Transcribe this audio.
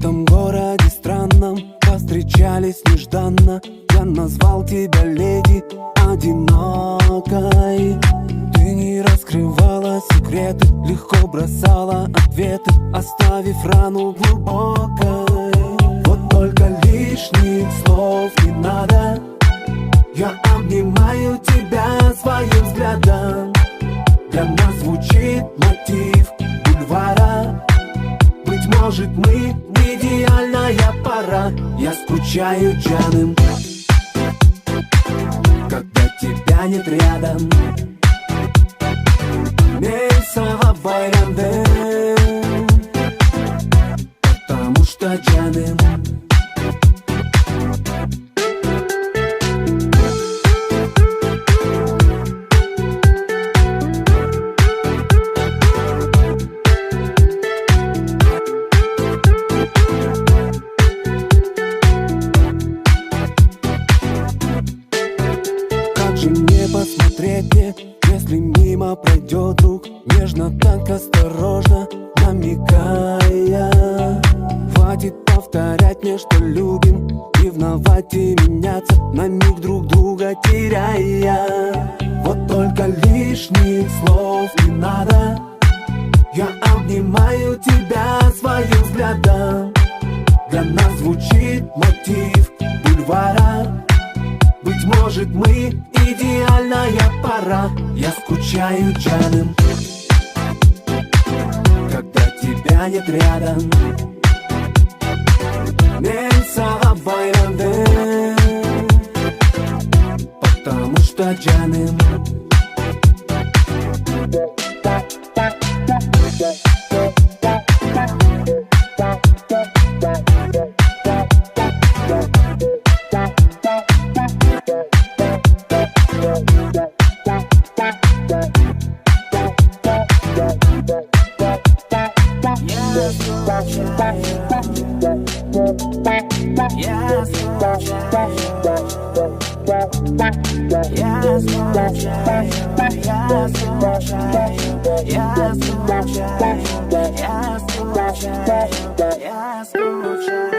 этом городе странном повстречались нежданно. Я назвал тебя леди одинокой. Ты не раскрывала секреты, легко бросала ответы, оставив рану глубокой. Вот только лишних слов не надо. Я обнимаю тебя своим взглядом. Для нас звучит мотив бульвара. Быть может, мы идеальная пара. Я скучаю Джаным, когда тебя нет рядом. Мельсава байрамде, потому что Джаным. Не посмотреть мне, если мимо пройдет друг, нежно, так осторожно намекая. Хватит повторять мне, что любим, ревновать и меняться, на миг друг друга теряя. Вот только лишних слов не надо. Я обнимаю тебя своим взглядом. Для нас звучит мотив бульвара. Быть может, мы идеальная пара. Я скучаю Джаным, когда тебя нет рядом. Мельсава байрамде, потому что Джаным. Я скучаю.